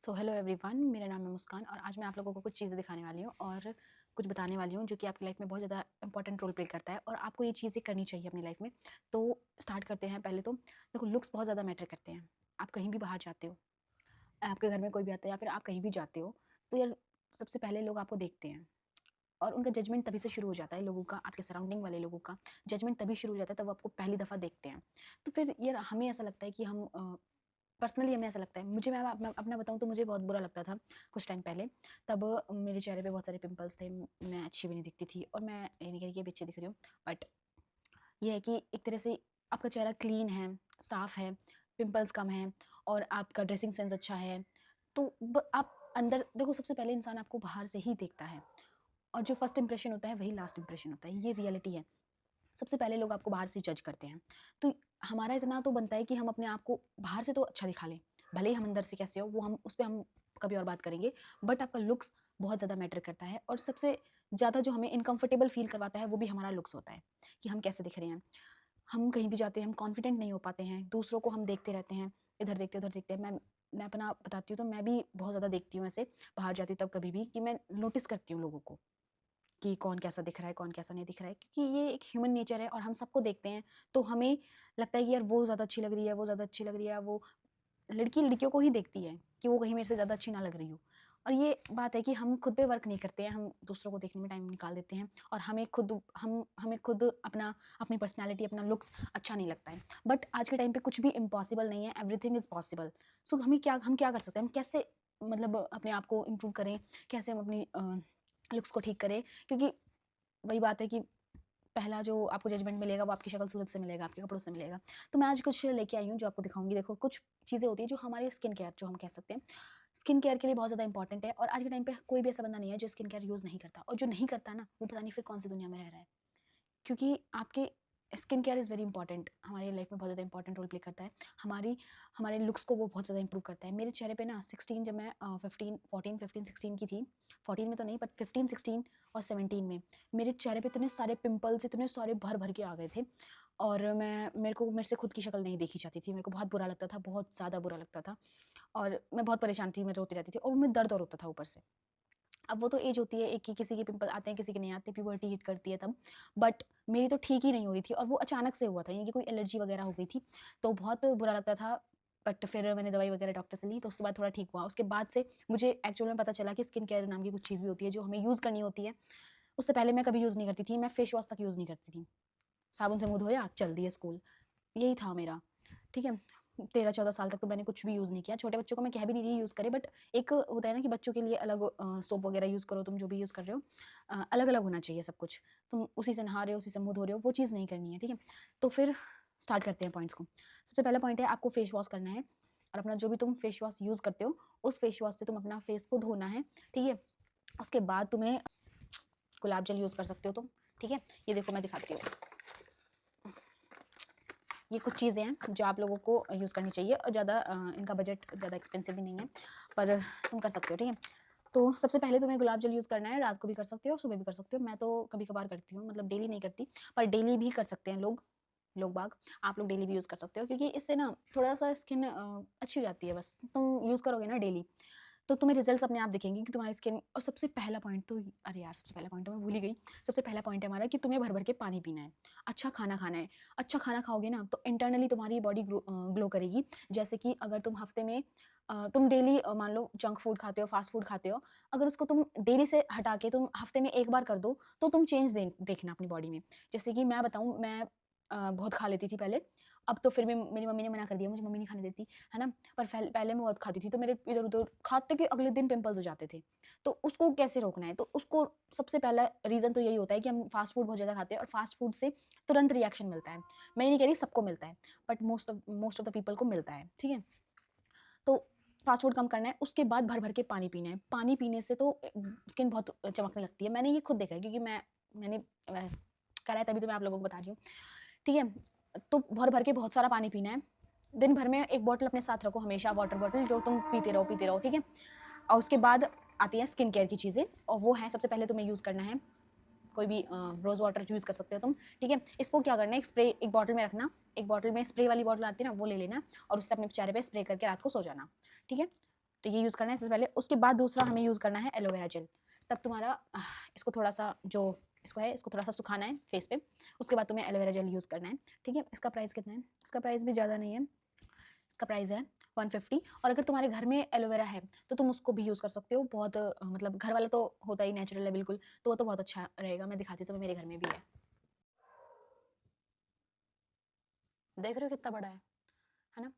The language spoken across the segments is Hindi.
सो हेलो एवरीवन, मेरा नाम है मुस्कान और आज मैं आप लोगों को कुछ चीज़ें दिखाने वाली हूँ और कुछ बताने वाली हूँ जो कि आपकी लाइफ में बहुत ज़्यादा इंपॉर्टेंट रोल प्ले करता है और आपको ये चीज़ें करनी चाहिए अपनी लाइफ में। तो स्टार्ट करते हैं। पहले तो देखो, लुक्स बहुत ज़्यादा मैटर करते हैं। आप कहीं भी बाहर जाते हो, आपके घर में कोई भी आता है या फिर आप कहीं भी जाते हो, तो यार सबसे पहले लोग आपको देखते हैं और उनका जजमेंट तभी से शुरू हो जाता है। लोगों का, आपके सराउंडिंग वाले लोगों का जजमेंट तभी शुरू हो जाता है, तब वो आपको पहली दफ़ा देखते हैं। तो फिर यार हमें ऐसा लगता है कि हम पर्सनली हमें ऐसा लगता है, मुझे, मैं अपना बताऊँ तो मुझे बहुत बुरा लगता था कुछ टाइम पहले। तब मेरे चेहरे पे बहुत सारे पिंपल्स थे, मैं अच्छी भी नहीं दिखती थी और मैं ये नहीं कह रही कि अभी अच्छी दिख रही हूँ, बट ये है कि एक तरह से आपका चेहरा क्लीन है, साफ़ है, पिंपल्स कम हैं और आपका ड्रेसिंग सेंस अच्छा है। तो आप अंदर देखो, सबसे पहले इंसान आपको बाहर से ही देखता है और जो फर्स्ट इंप्रेशन होता है वही लास्ट इंप्रेशन होता है, ये रियलिटी है। सबसे पहले लोग आपको बाहर से जज करते हैं। तो हमारा इतना तो बनता है कि हम अपने आप को बाहर से तो अच्छा दिखा लें, भले ही हम अंदर से कैसे हो वो हम उस पे हम कभी और बात करेंगे। बट आपका लुक्स बहुत ज़्यादा मैटर करता है और सबसे ज़्यादा जो हमें इनकम्फर्टेबल फ़ील करवाता है वो भी हमारा लुक्स होता है, कि हम कैसे दिख रहे हैं। हम कहीं भी जाते हैं, हम कॉन्फिडेंट नहीं हो पाते हैं, दूसरों को हम देखते रहते हैं, इधर देखते उधर देखते हैं। मैं अपना बताती हूँ तो मैं भी बहुत ज़्यादा देखती हूँ ऐसे, बाहर जाती हूँ तब कभी भी, कि मैं नोटिस करती हूँ लोगों को कि कौन कैसा दिख रहा है, कौन कैसा नहीं दिख रहा है, क्योंकि ये एक ह्यूमन नेचर है और हम सबको देखते हैं। तो हमें लगता है कि यार वो ज़्यादा अच्छी लग रही है, वो ज़्यादा अच्छी लग रही है। वो लड़की लड़कियों को ही देखती है कि वो कहीं मेरे से ज़्यादा अच्छी ना लग रही हो। और ये बात है कि हम खुद पे वर्क नहीं करते हैं, हम दूसरों को देखने में टाइम निकाल देते हैं और हमें खुद अपनी पर्सनैलिटी, अपना लुक्स अच्छा नहीं लगता है। बट आज के टाइम पे कुछ भी इम्पॉसिबल नहीं है, एवरीथिंग इज़ पॉसिबल। सो हम क्या कर सकते हैं, हम कैसे मतलब अपने आप को इम्प्रूव करें, कैसे हम अपनी लुक्स को ठीक करें, क्योंकि वही बात है कि पहला जो आपको जजमेंट मिलेगा वो आपकी शक्ल सूरत से मिलेगा, आपके कपड़ों से मिलेगा। तो मैं आज कुछ लेके आई हूँ जो आपको दिखाऊँगी। देखो, कुछ चीज़ें होती हैं जो हमारे स्किन केयर, जो हम कह सकते हैं, स्किन केयर के लिए बहुत ज़्यादा इंपॉर्टेंट है और आज के टाइम पे कोई भी ऐसा बंदा नहीं है जो स्किन केयर यूज़ नहीं करता, और जो नहीं करता ना, वो पता नहीं फिर कौन-सी दुनिया में रह रहा है। क्योंकि आपके skin care is very important, हमारी लाइफ में बहुत ज़्यादा इंपॉर्टेंट रोल प्ले करता है। हमारे लुक्स को वो बहुत ज़्यादा इंप्रूव करता है। मेरे चेहरे पे ना 16, जब मैं 15 की थी, 14 में तो नहीं, बट 15, 16 और 17 में मेरे चेहरे पे इतने सारे पिंपल्स, इतने सारे भर-भर के आ गए थे और मेरे से खुद की शक्ल नहीं देखी जाती थी। मेरे को बहुत बुरा लगता था, बहुत ज़्यादा बुरा लगता था और मैं बहुत परेशान थी, मैं रोती रहती थी और मुझे दर्द और होता था ऊपर से। अब वो तो एज होती है एक की, किसी के पिंपल आते हैं, किसी के नहीं आते, प्यूबर्टी हिट करती है तब। बट मेरी तो ठीक ही नहीं हो रही थी और वो अचानक से हुआ था, यानी कि कोई एलर्जी वगैरह हो गई थी, तो बहुत बुरा लगता था। बट फिर मैंने दवाई वगैरह डॉक्टर से ली तो उसके बाद थोड़ा ठीक हुआ। उसके बाद से मुझे एक्चुअल में पता चला कि स्किन केयर नाम की कुछ चीज़ भी होती है जो हमें यूज़ करनी होती है। उससे पहले मैं कभी यूज़ नहीं करती थी, मैं फेस वॉश तक यूज़ नहीं करती थी। साबुन से मुँह धोया, चल दिए स्कूल, यही था मेरा, ठीक है? 13-14 साल तक तो मैंने कुछ भी यूज़ नहीं किया। छोटे बच्चों को मैं कह भी नहीं रही यूज़ करें, बट एक होता है ना कि बच्चों के लिए अलग सोप वगैरह यूज़ करो, तुम जो भी यूज़ कर रहे हो अलग-अलग होना चाहिए सब कुछ। तुम उसी से नहा रहे हो, उसी से मुँह धो रहे हो, वो चीज़ नहीं करनी है, ठीक है? तो फिर स्टार्ट करते हैं पॉइंट्स को। सबसे पहला पॉइंट है, आपको फेस वॉश करना है और अपना जो भी तुम फेस वॉश यूज़ करते हो, उस फेस वॉश से तुम अपना फेस को धोना है, ठीक है? उसके बाद तुम्हें गुलाब जल यूज़ कर सकते हो तुम, ठीक है? ये देखो मैं दिखाती हूँ। ये कुछ चीज़ें हैं जो आप लोगों को यूज़ करनी चाहिए और ज़्यादा इनका बजट ज़्यादा एक्सपेंसिव भी नहीं है, पर तुम कर सकते हो, ठीक है? तो सबसे पहले तुम्हें गुलाब जल यूज़ करना है, रात को भी कर सकते हो, सुबह भी कर सकते हो। मैं तो कभी-कभार करती हूँ, मतलब डेली नहीं करती, पर डेली भी कर सकते हैं लोग बाग। आप लोग डेली भी यूज़ कर सकते हो क्योंकि इससे ना थोड़ा-सा स्किन अच्छी हो जाती है बस। तुम यूज़ करोगे ना डेली, तो तुम्हें रिज़ल्ट्स अपने आप दिखेंगे कि तुम्हारी स्किन। और सबसे पहला पॉइंट तो, अरे यार! सबसे पहला पॉइंट तो मैं भूल ही गई। सबसे पहला पॉइंट है हमारा कि तुम्हें भर-भर के पानी पीना है, अच्छा खाना खाना है। अच्छा खाना खाओगे ना तो इंटरनली तुम्हारी बॉडी ग्लो करेगी। जैसे कि अगर तुम हफ्ते में तुम डेली मान लो जंक फूड खाते हो, फास्ट फूड खाते हो, अगर उसको तुम डेली से हटा के तुम हफ्ते में 1 बार कर दो, तो तुम चेंज देखना अपनी बॉडी में। जैसे कि मैं बताऊँ, मैं बहुत खा लेती थी पहले, अब तो फिर भी मेरी मम्मी ने मना कर दिया, मुझे मम्मी नहीं खाने देती, है ना? पर पहले मैं बहुत खाती थी, तो मेरे इधर-उधर खाते के अगले दिन पिंपल्स हो जाते थे। तो उसको कैसे रोकना है? तो उसको सबसे पहला रीज़न तो यही होता है कि हम फास्ट फूड बहुत ज़्यादा खाते हैं और फास्ट फूड से तुरंत रिएक्शन मिलता है। मैं ये नहीं कह रही सबको मिलता है, but most of the people को मिलता है, ठीक है? तो फास्ट फूड कम करना है, उसके बाद भर-भर के पानी पीना है। पानी पीने से तो स्किन बहुत चमकने लगती है। मैंने ये खुद देखा है क्योंकि मैंने करा है, तभी तो मैं आप लोगों को बता रही हूँ, ठीक है? तो भर-भर के बहुत सारा पानी पीना है। दिन भर में 1 बॉटल अपने साथ रखो हमेशा, वाटर बॉटल, जो तुम पीते रहो, ठीक है? और उसके बाद आती है स्किन केयर की चीज़ें और वो है, सबसे पहले तुम्हें यूज़ करना है कोई भी रोज़ वाटर यूज़ कर सकते हो तुम, ठीक है? इसको क्या करना है, एक स्प्रे एक बॉटल में रखना, एक बॉटल में स्प्रे वाली बॉटल आती है ना, वो ले लेना और उससे अपने चेहरे पे स्प्रे करके रात को सो जाना, ठीक है? तो ये यूज़ करना है सबसे पहले। उसके बाद दूसरा हमें यूज़ करना है एलोवेरा जेल। तब तुम्हारा इसको थोड़ा-सा जो इसको है, इसको थोड़ा-सा सुखाना है फेस पे, उसके बाद तुम्हें एलोवेरा जेल यूज़ करना है, ठीक है? इसका प्राइस कितना है? इसका प्राइस भी ज़्यादा नहीं है, इसका प्राइस है 150। और अगर तुम्हारे घर में एलोवेरा है, तो तुम उसको भी यूज़ कर सकते हो। बहुत मतलब घर वाला तो होता ही नेचुरल है बिल्कुल, तो वो तो बहुत अच्छा रहेगा। मैं दिखाती हूँ तुम्हें, मेरे घर में भी है। देख रहे हो कितना बड़ा है ना?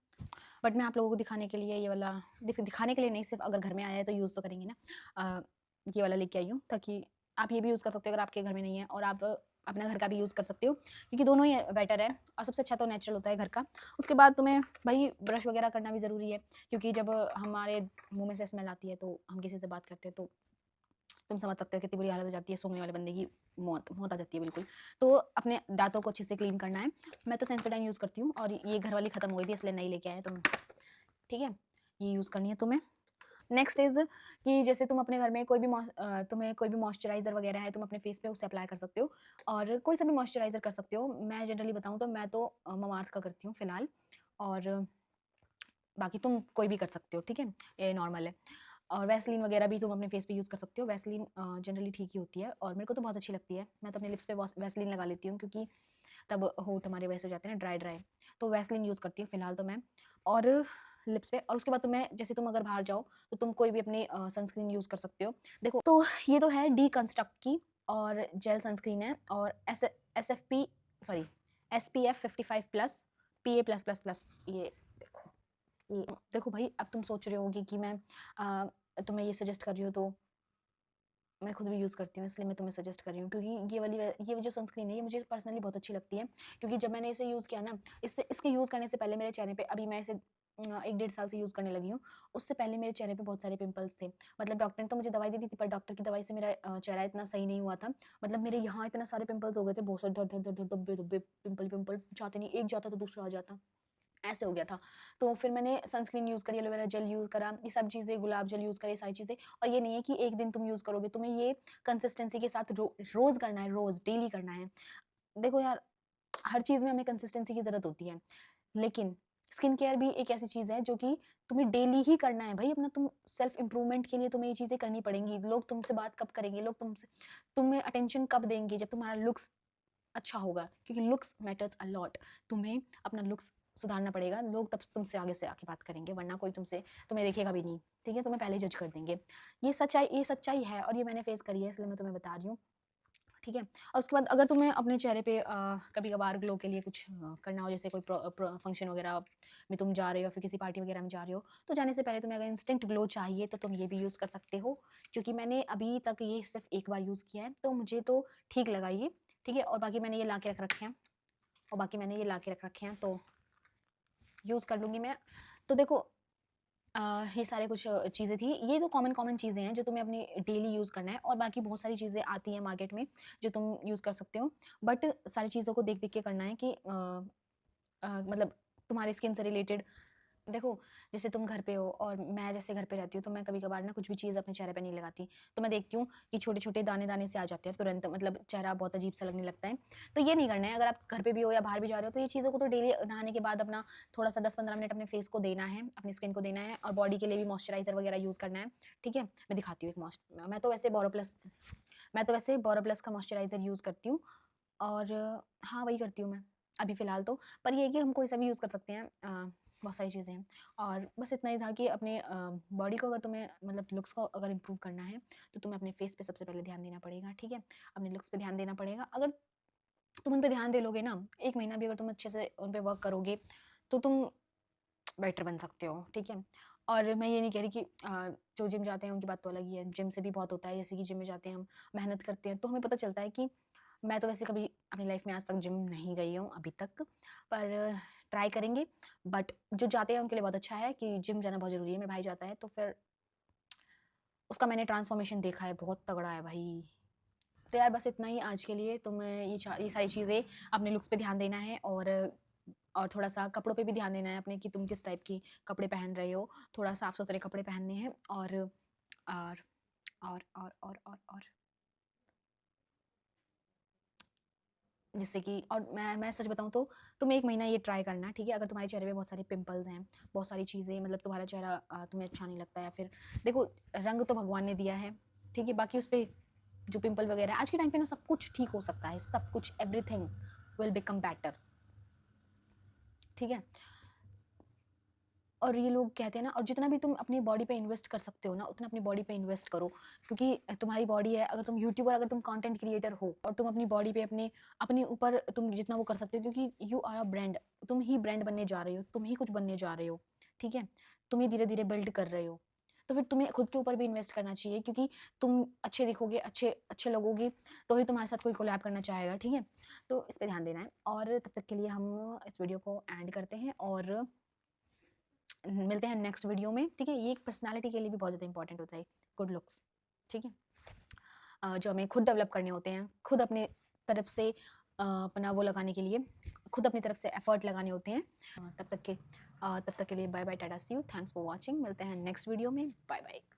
बट मैं आप लोगों को दिखाने के लिए ये वाला दिखाने के लिए नहीं, सिर्फ अगर घर में आया है तो यूज़ तो करेंगे ना। ये वाला लेके आई हूँ, ताकि आप ये भी यूज़ कर सकते हो अगर आपके घर में नहीं है, और आप अपना घर का भी यूज़ कर सकते हो, क्योंकि दोनों ही बेटर है। और सबसे अच्छा तो नेचुरल होता है घर का। उसके बाद तुम्हें भाई ब्रश वगैरह करना भी ज़रूरी है, क्योंकि जब हमारे मुंह में से स्मेल आती है तो हम किसी से बात करते हैं, तो तुम समझ सकते हो कितनी बुरी हालत हो जाती है, सूंघने वाले बंदे की मौत मौत आ जाती है बिल्कुल। तो अपने दांतों को अच्छे से क्लीन करना है। मैं तो सेंसोडाइन यूज़ करती हूँ, और ये घर वाली ख़त्म हो गई थी, इसलिए नई लेके आए तुम, ठीक है? ये यूज़ करनी है तुम्हें। नेक्स्ट इज़ कि जैसे तुम अपने घर में तुम्हें कोई भी मॉइस्चराइज़र वगैरह है, तुम अपने फेस पे उसे अप्लाई कर सकते हो, और कोई सा भी मॉइस्चराइज़र कर सकते हो। मैं जनरली बताऊँ तो मैं तो मामाअर्थ का करती हूँ फ़िलहाल, और बाकी तुम कोई भी कर सकते हो, ठीक है? ये नॉर्मल है। और वैसलीन वगैरह भी तुम अपने फेस पे यूज़ कर सकते हो। वैसलीन जनरली ठीक ही होती है, और मेरे को तो बहुत अच्छी लगती है। मैं तो अपने लिप्स पे वैसलीन लगा लेती हूँ, क्योंकि तब होंठ हमारे वैसे हो जाते हैं ना, ड्राई ड्राई। तो वैसलीन यूज़ करती हूँ फ़िलहाल तो मैं, और लिप्स पे। और उसके बाद तुम्हें, जैसे तुम अगर बाहर जाओ, तो तुम कोई भी अपनी सनस्क्रीन यूज़ कर सकते हो। देखो, तो ये तो है डीकंस्ट्रक्ट की, और जेल सनस्क्रीन है, और एसएफपी सॉरी एसपीएफ 55 प्लस पीए प्लस प्लस प्लस। ये देखो, ये देखो भाई, अब तुम सोच रहे होगी कि मैं तुम्हें ये सजेस्ट कर रही हूँ, तो मैं खुद भी यूज़ करती हूँ, इसलिए मैं तुम्हें सजेस्ट कर रही हूँ, क्योंकि ये जो सनस्क्रीन है, ये मुझे पर्सनली बहुत अच्छी लगती है। क्योंकि जब मैंने इसे यूज़ किया ना, इसके यूज़ करने से पहले मेरे चेहरे पे, अभी मैं इसे 1 डेढ़ साल से यूज़ करने लगी हूँ, उससे पहले मेरे चेहरे पे बहुत सारे पिंपल्स थे। मतलब डॉक्टर ने तो मुझे दवाई दी थी, पर डॉक्टर की दवाई से मेरा चेहरा इतना सही नहीं हुआ था। मतलब मेरे यहाँ इतना सारे पिंपल्स हो गए थे, बहुत सारे धड़-धड़, धब्बे-धब्बे, पिंपल जाते नहीं, एक जाता तो दूसरा आ जाता। ऐसे हो गया था। तो फिर मैंने सनस्क्रीन यूज़ करी, एलोवेरा जेल यूज़ करा, ये सब चीज़ें, गुलाब जल यूज़ करे, सारी चीज़ें। और ये नहीं है कि एक दिन तुम यूज़ करोगे, तुम्हें ये कंसिस्टेंसी के साथ रोज़ करना है, रोज़ डेली करना है। देखो यार, हर चीज़ में हमें कंसिस्टेंसी की ज़रूरत होती है, लेकिन स्किन केयर भी एक ऐसी चीज़ है जो कि तुम्हें डेली ही करना है भाई। अपना तुम सेल्फ इम्प्रूवमेंट के लिए तुम्हें ये चीज़ें करनी पड़ेंगी। लोग तुमसे बात कब करेंगे, लोग तुम्हें अटेंशन कब देंगे, जब तुम्हारा लुक्स अच्छा होगा, क्योंकि लुक्स मैटर्स अ लॉट। तुम्हें अपना लुक्स सुधारना पड़ेगा, लोग तब तुमसे आगे से आके बात करेंगे, वरना कोई तुम्हें देखेगा भी नहीं, ठीक है? तुम्हें पहले जज कर देंगे। ये सच्चाई है, और ये मैंने फेस करी है, इसलिए मैं तुम्हें बता रही हूँ, ठीक है? और उसके बाद अगर तुम्हें अपने चेहरे पे कभी-कभार ग्लो के लिए कुछ करना हो, जैसे कोई फंक्शन वगैरह में तुम जा रहे हो, फिर किसी पार्टी वगैरह में जा रहे हो, तो जाने से पहले तुम्हें अगर इंस्टेंट ग्लो चाहिए, तो तुम ये भी यूज़ कर सकते हो। क्योंकि मैंने अभी तक ये सिर्फ़ एक बार यूज़ किया है, तो मुझे तो ठीक लगा ये, ठीक है? और बाकी मैंने ये ला के रख रखे हैं, तो यूज़ कर लूँगी मैं। तो देखो, ये सारे कुछ चीज़ें थी। ये तो कॉमन कॉमन चीज़ें हैं जो तुम्हें अपनी डेली यूज़ करना है, और बाकी बहुत सारी चीज़ें आती हैं मार्केट में जो तुम यूज़ कर सकते हो। बट सारी चीज़ों को देख-देख के करना है कि मतलब तुम्हारी स्किन से रिलेटेड। देखो, जैसे तुम घर पे हो, और मैं जैसे घर पे रहती हूँ, तो मैं कभी-कभार ना कुछ भी चीज़ अपने चेहरे पे नहीं लगाती। तो मैं देखती हूँ कि छोटे-छोटे दाने-दाने से आ जाते हैं तुरंत, मतलब चेहरा बहुत अजीब-सा लगने लगता है। तो ये नहीं करना है। अगर आप घर पे भी हो या बाहर भी जा रहे हो, तो ये चीज़ों को तो डेली नहाने के बाद अपना थोड़ा-सा 10-15 मिनट अपने फेस को देना है, अपनी स्किन को देना है, और बॉडी के लिए भी मॉइस्चराइज़र वगैरह यूज़ करना है, ठीक है? मैं दिखाती हूँ एक मॉइस्ट मैं तो वैसे बोरोप्लस का मॉइस्चराइज़र यूज़ करती हूँ, और हाँ, वही करती हूँ मैं, अभी फ़िलहाल तो। पर ये है कि हम कोई सा भी यूज़ कर सकते हैं, बहुत सारी चीज़ें हैं। और बस इतना ही था कि अपने बॉडी को, अगर तुम्हें मतलब लुक्स को अगर इम्प्रूव करना है, तो तुम्हें अपने फेस पे सबसे पहले ध्यान देना पड़ेगा, ठीक है? अपने लुक्स पे ध्यान देना पड़ेगा। अगर तुम उन पे ध्यान दे लोगे ना, 1 महीना भी अगर तुम अच्छे से उन पे वर्क करोगे, तो तुम बेटर बन सकते हो, ठीक है? और मैं ये नहीं कह रही कि जो जिम जाते हैं उनकी बात तो अलग ही है, जिम से भी बहुत होता है। जैसे कि जिम में जाते हैं हम, मेहनत करते हैं, तो हमें पता चलता है कि मैं तो वैसे कभी अपनी लाइफ में आज तक जिम नहीं गई हूँ अभी तक, पर ट्राई करेंगे। बट जो जाते हैं उनके लिए बहुत अच्छा है कि जिम जाना बहुत ज़रूरी है। मेरा भाई जाता है, तो फिर उसका मैंने ट्रांसफॉर्मेशन देखा है, बहुत तगड़ा है भाई। तो यार, बस इतना ही आज के लिए। तुम्हें ये सारी चीज़ें, अपने लुक्स पे ध्यान देना है, और थोड़ा-सा कपड़ों पे भी ध्यान देना है अपने, कि तुम किस टाइप की कपड़े पहन रहे हो। थोड़ा साफ-सुथरे कपड़े पहनने हैं, और और जिससे कि और मैं सच बताऊँ तो तुम 1 महीना ये ट्राई करना, ठीक है? अगर तुम्हारे चेहरे पे बहुत सारे पिंपल्स हैं, बहुत सारी चीज़ें मतलब तुम्हारा चेहरा तुम्हें अच्छा नहीं लगता, या फिर देखो रंग तो भगवान ने दिया है, ठीक है? बाकी उस पे जो पिंपल वगैरह है, आज के टाइम पे ना सब कुछ ठीक हो सकता है, सब कुछ, एवरीथिंग विल बिकम बेटर, ठीक है? और ये लोग कहते हैं ना, और जितना भी तुम अपनी बॉडी पे इन्वेस्ट कर सकते हो ना, उतना अपनी बॉडी पे इन्वेस्ट करो, क्योंकि तुम्हारी बॉडी है। अगर तुम यूट्यूबर, अगर तुम कंटेंट क्रिएटर हो और तुम अपनी बॉडी पे अपने ऊपर तुम जितना वो कर सकते हो, क्योंकि यू आर अ ब्रांड, तुम ही ब्रांड बनने जा रहे हो, तुम ही कुछ बनने जा रहे हो, ठीक है? तुम ही धीरे धीरे बिल्ड कर रहे हो, तो फिर तुम्हें खुद के ऊपर भी इन्वेस्ट करना चाहिए, क्योंकि तुम अच्छे दिखोगे, अच्छे अच्छे लगोगे, तो ही तुम्हारे साथ कोई कोलैब करना चाहेगा, ठीक है? तो इस पे ध्यान देना है। और तब तक के लिए हम इस वीडियो को एंड करते हैं और मिलते हैं नेक्स्ट वीडियो में, ठीक है? ये एक पर्सनालिटी के लिए भी बहुत ज़्यादा इंपॉर्टेंट होता है, गुड लुक्स, ठीक है? जो हमें खुद डेवलप करने होते हैं, खुद अपने तरफ से अपना वो लगाने के लिए, खुद अपनी तरफ से एफर्ट लगाने होते हैं। तब तक के लिए bye bye, tata, see you, thanks for watching. मिलते हैं नेक्स्ट वीडियो में, बाय बाय।